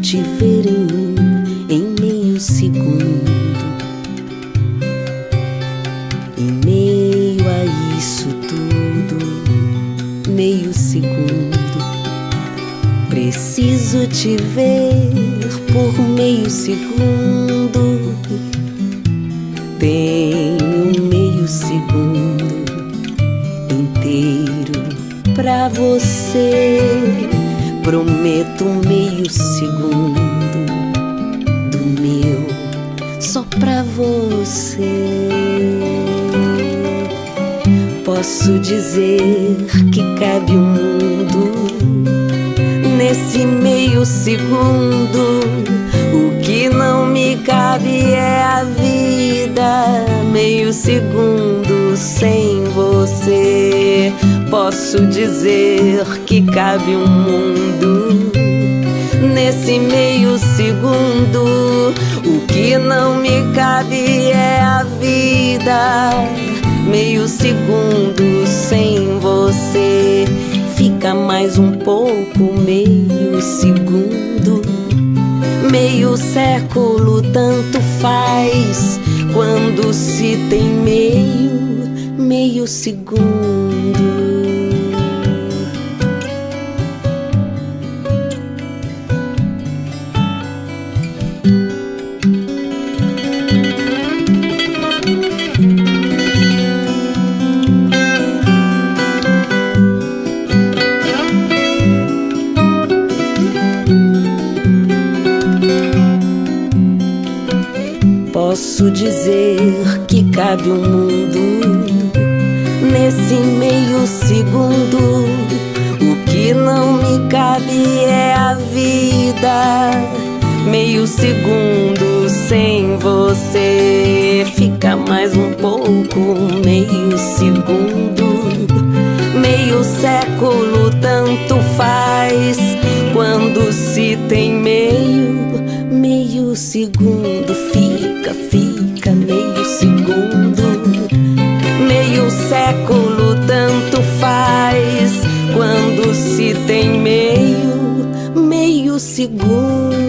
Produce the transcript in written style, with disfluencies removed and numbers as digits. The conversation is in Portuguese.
te ver em mim em meio segundo. Em meio a isso tudo, meio segundo. Preciso te ver por meio segundo. Tenho meio segundo inteiro pra você. Prometo meio segundo do meu só pra você. Posso dizer que cabe o mundo nesse meio segundo. O que não me cabe é a vida, meio segundo sem você. Posso dizer que cabe um mundo nesse meio segundo. O que não me cabe é a vida, meio segundo sem você. Fica mais um pouco, meio segundo. Meio século tanto faz quando se tem meio segundo. Posso dizer que cabe um mundo nesse meio segundo. O que não me cabe é a vida, meio segundo sem você. Fica mais um pouco, meio segundo. Meio século tanto faz quando se tem meio segundo. Fica meio segundo. Meio século tanto faz quando se tem meio segundo.